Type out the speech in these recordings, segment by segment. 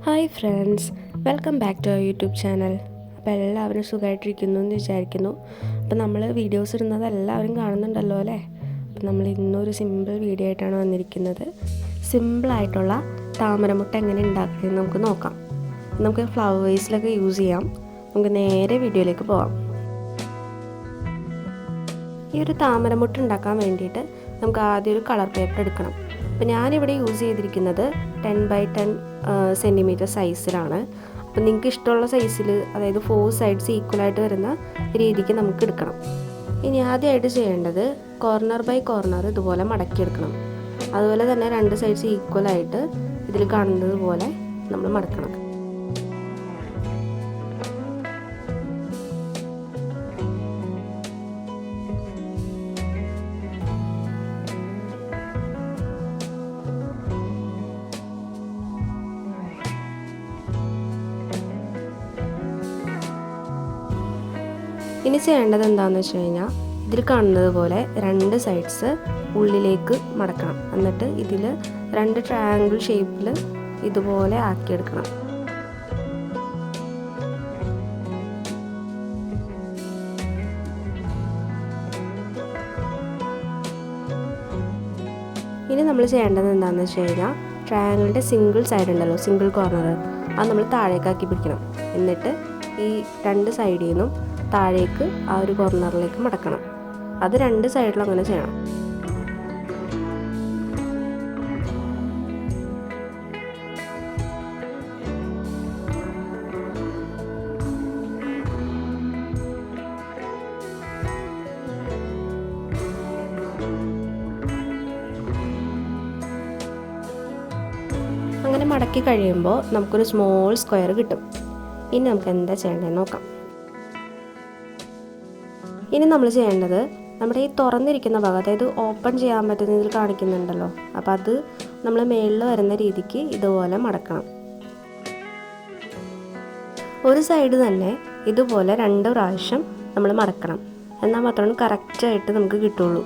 Hi friends, welcome back to our YouTube channel. അപ്പോൾ എല്ലാവരും സുഖമായിട്ടിരിക്കുന്നു എന്ന് വിചാരിക്കുന്നു. അപ്പോൾ നമ്മൾ വീഡിയോസ് ഇടുന്നത് എല്ലാവരും കാണുന്നുണ്ടല്ലോ അല്ലേ. അപ്പോൾ നമ്മൾ ഇന്നൊരു സിമ്പിൾ വീഡിയോ ആയിട്ടാണ് വന്നിരിക്കുന്നത്. സിമ്പിളായിട്ടുള്ള താമരമുട്ട എങ്ങനെ ഉണ്ടാക്കുന്നതെന്ന് നമുക്ക് നോക്കാം. നമുക്ക് ഫ്ലവർ വേസിലൊക്കെ യൂസ് ചെയ്യാം. നമുക്ക് നേരെ വീഡിയോയിലേക്ക് പോകാം. ഈ ഒരു താമരമുട്ട ഉണ്ടാക്കാൻ വേണ്ടിയിട്ട് നമുക്ക് ആദ്യം ഒരു കളർ പേപ്പർ എടുക്കണം. അപ്പോൾ ഞാനിവിടെ യൂസ് ചെയ്തിരിക്കുന്നത് 10x10 സെൻറ്റിമീറ്റർ സൈസിലാണ്. അപ്പോൾ നിങ്ങൾക്ക് ഇഷ്ടമുള്ള സൈസിൽ, അതായത് 4 സൈഡ്സ് ഈക്വലായിട്ട് വരുന്ന രീതിക്ക് നമുക്ക് എടുക്കണം. ഇനി ആദ്യമായിട്ട് ചെയ്യേണ്ടത് കോർണർ ബൈ കോർണർ ഇതുപോലെ മടക്കിയെടുക്കണം. അതുപോലെ തന്നെ 2 സൈഡ്സ് ഈക്വലായിട്ട് ഇതിൽ കാണുന്നത് പോലെ നമ്മൾ മടക്കണം. ഇനി ചെയ്യേണ്ടത് എന്താണെന്ന് വെച്ച് കഴിഞ്ഞാൽ, ഇതിൽ കാണുന്നത് പോലെ 2 സൈഡ്സ് ഉള്ളിലേക്ക് മടക്കണം. എന്നിട്ട് ഇതിൽ 2 ട്രയാങ്കിൾ ഷേപ്പിൽ ഇതുപോലെ ആക്കിയെടുക്കണം. ഇനി നമ്മൾ ചെയ്യേണ്ടത് എന്താണെന്ന് വെച്ച് കഴിഞ്ഞാൽ, ട്രയാങ്കിളിൻ്റെ സിംഗിൾ സൈഡ് ഉണ്ടല്ലോ, സിംഗിൾ കോർണർ, അത് നമ്മൾ താഴേക്കാക്കി പിടിക്കണം. എന്നിട്ട് ഈ 2 സൈഡിൽ നിന്നും താഴേക്ക് ആ ഒരു കോർണറിലേക്ക് മടക്കണം. അത് 2 സൈഡിലും അങ്ങനെ ചെയ്യണം. അങ്ങനെ മടക്കി കഴിയുമ്പോൾ നമുക്കൊരു സ്മോൾ സ്ക്വയർ കിട്ടും. ഇനി നമുക്ക് എന്താ ചെയ്യേണ്ടതെന്ന് നോക്കാം. ഇനി നമ്മൾ ചെയ്യേണ്ടത്, നമ്മുടെ ഈ തുറന്നിരിക്കുന്ന ഭാഗം, അതായത് ഓപ്പൺ ചെയ്യാൻ പറ്റുന്നതിൽ കാണിക്കുന്നുണ്ടല്ലോ, അപ്പോൾ അത് നമ്മൾ മേളിൽ വരുന്ന രീതിക്ക് ഇതുപോലെ മടക്കണം. ഒരു സൈഡ് തന്നെ ഇതുപോലെ 2 പ്രാവശ്യം നമ്മൾ മടക്കണം. എന്നാൽ മാത്രമാണ് കറക്റ്റായിട്ട് നമുക്ക് കിട്ടുള്ളൂ.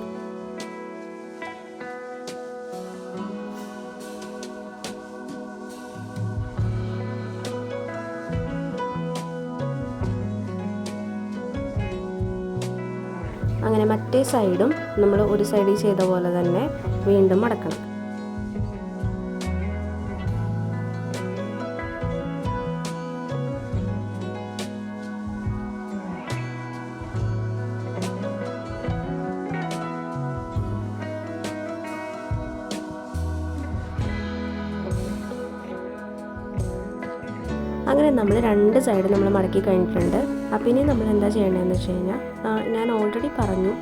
അങ്ങനെ മറ്റേ സൈഡും നമ്മൾ ഒരു സൈഡിൽ ചെയ്ത പോലെ തന്നെ വീണ്ടും മടക്കണം. അങ്ങനെ നമ്മൾ 2 സൈഡ് നമ്മൾ മടക്കി കഴിഞ്ഞിട്ടുണ്ട്. അപ്പോൾ ഇനി നമ്മൾ എന്താ ചെയ്യേണ്ടതെന്ന് വെച്ച് കഴിഞ്ഞാൽ, ഞാൻ ഓൾറെഡി പറഞ്ഞു,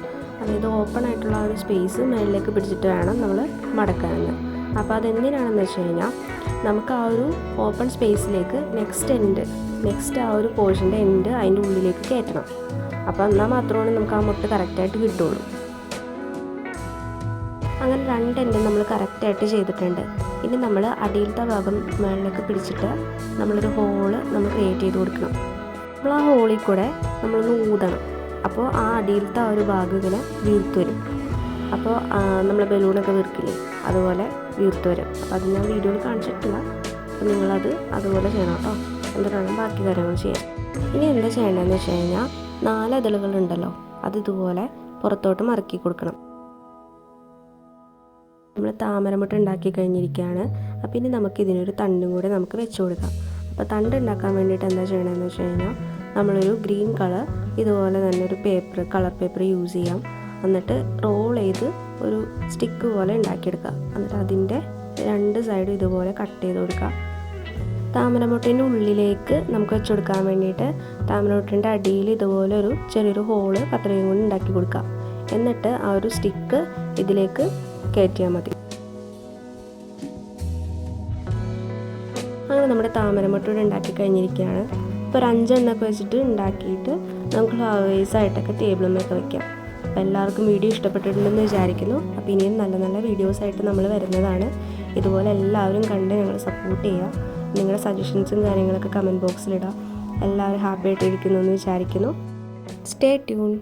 അതായത് ഓപ്പൺ ആയിട്ടുള്ള ഒരു സ്പേസ് മേളിലേക്ക് പിടിച്ചിട്ട് വേണം നമ്മൾ മടക്കാനെന്ന്. അപ്പോൾ അതെന്തിനാണെന്ന് വെച്ച് കഴിഞ്ഞാൽ, നമുക്ക് ആ ഒരു ഓപ്പൺ സ്പേസിലേക്ക് നെക്സ്റ്റ് ആ ഒരു പോർഷൻ്റെ എൻഡ് അതിൻ്റെ ഉള്ളിലേക്ക് കയറ്റണം. അപ്പോൾ എന്നാൽ മാത്രമാണ് നമുക്ക് ആ മുട്ട കറക്റ്റായിട്ട് കിട്ടുള്ളൂ. അങ്ങനെ 2 എൻഡും നമ്മൾ കറക്റ്റായിട്ട് ചെയ്തിട്ടുണ്ട്. ഇനി നമ്മൾ അടിയിലത്തെ ഭാഗം മുകളിലേക്ക് പിടിച്ചിട്ട് നമ്മളൊരു ഹോള് നമ്മൾ ക്രിയേറ്റ് ചെയ്ത് കൊടുക്കണം. നമ്മൾ ആ ഹോളിൽ കൂടെ നമ്മളൊന്ന് ഊതണം. അപ്പോൾ ആ അടിയിലത്തെ ആ ഒരു ഭാഗം ഇങ്ങനെ വീർത്ത് വരും. അപ്പോൾ നമ്മൾ ബലൂണൊക്കെ വീർക്കില്ലേ, അതുപോലെ വീർത്ത് വരും. അപ്പോൾ അത് ഞാൻ വീഡിയോയിൽ കാണിച്ചിട്ടില്ല. അപ്പോൾ നിങ്ങളത് അതുപോലെ ചെയ്യണം കേട്ടോ. എന്നിട്ടാണ് ബാക്കി കാര്യങ്ങൾ ചെയ്യാം. ഇനി എന്താ ചെയ്യേണ്ടതെന്ന് വെച്ച് കഴിഞ്ഞാൽ, 4 ഇതളുകളുണ്ടല്ലോ, അത് ഇതുപോലെ പുറത്തോട്ട് മടക്കി കൊടുക്കണം. നമ്മൾ താമരമുട്ട ഉണ്ടാക്കി കഴിഞ്ഞിരിക്കുകയാണ്. അപ്പോൾ ഇനി നമുക്കിതിനൊരു തണ്ടും കൂടെ നമുക്ക് വെച്ച് കൊടുക്കാം. അപ്പോൾ തണ്ട് ഉണ്ടാക്കാൻ വേണ്ടിയിട്ട് എന്താ ചെയ്യണമെന്ന് വെച്ച് കഴിഞ്ഞാൽ, നമ്മളൊരു ഗ്രീൻ കളർ ഇതുപോലെ തന്നെ ഒരു കളർ പേപ്പർ യൂസ് ചെയ്യാം. എന്നിട്ട് റോൾ ചെയ്ത് ഒരു സ്റ്റിക്ക് പോലെ ഉണ്ടാക്കിയെടുക്കുക. എന്നിട്ട് അതിൻ്റെ 2 സൈഡും ഇതുപോലെ കട്ട് ചെയ്ത് കൊടുക്കുക. താമരമുട്ടേൻ്റെ ഉള്ളിലേക്ക് നമുക്ക് വെച്ച് കൊടുക്കാൻ വേണ്ടിയിട്ട് താമരമുട്ടേൻ്റെ അടിയിൽ ഇതുപോലെ ഒരു ചെറിയൊരു ഹോള് കത്രികയും കൊണ്ട് ഉണ്ടാക്കി കൊടുക്കുക. എന്നിട്ട് ആ ഒരു സ്റ്റിക്ക് ഇതിലേക്ക് കയറ്റിയാൽ മതി. അങ്ങനെ നമ്മുടെ താമരമുട്ട ഉണ്ടാക്കി കഴിഞ്ഞിരിക്കുകയാണ്. ഇപ്പോൾ ഒരു 5 എണ്ണൊക്കെ വെച്ചിട്ട് ഉണ്ടാക്കിയിട്ട് നമുക്ക് ഫ്ലവർ വേസ് ആയിട്ടൊക്കെ ടേബിളിലൊക്കെ വയ്ക്കാം. അപ്പോൾ എല്ലാവർക്കും വീഡിയോ ഇഷ്ടപ്പെട്ടിട്ടുണ്ടെന്ന് വിചാരിക്കുന്നു. അപ്പോൾ ഇനിയും നല്ല നല്ല വീഡിയോസായിട്ട് നമ്മൾ വരുന്നതാണ്. ഇതുപോലെ എല്ലാവരും കണ്ട് ഞങ്ങൾ സപ്പോർട്ട് ചെയ്യുക. നിങ്ങളുടെ സജഷൻസും കാര്യങ്ങളൊക്കെ കമൻറ്റ് ബോക്സിലിടുക. എല്ലാവരും ഹാപ്പി ആയിട്ടിരിക്കുന്നു എന്ന് വിചാരിക്കുന്നു. Stay tune.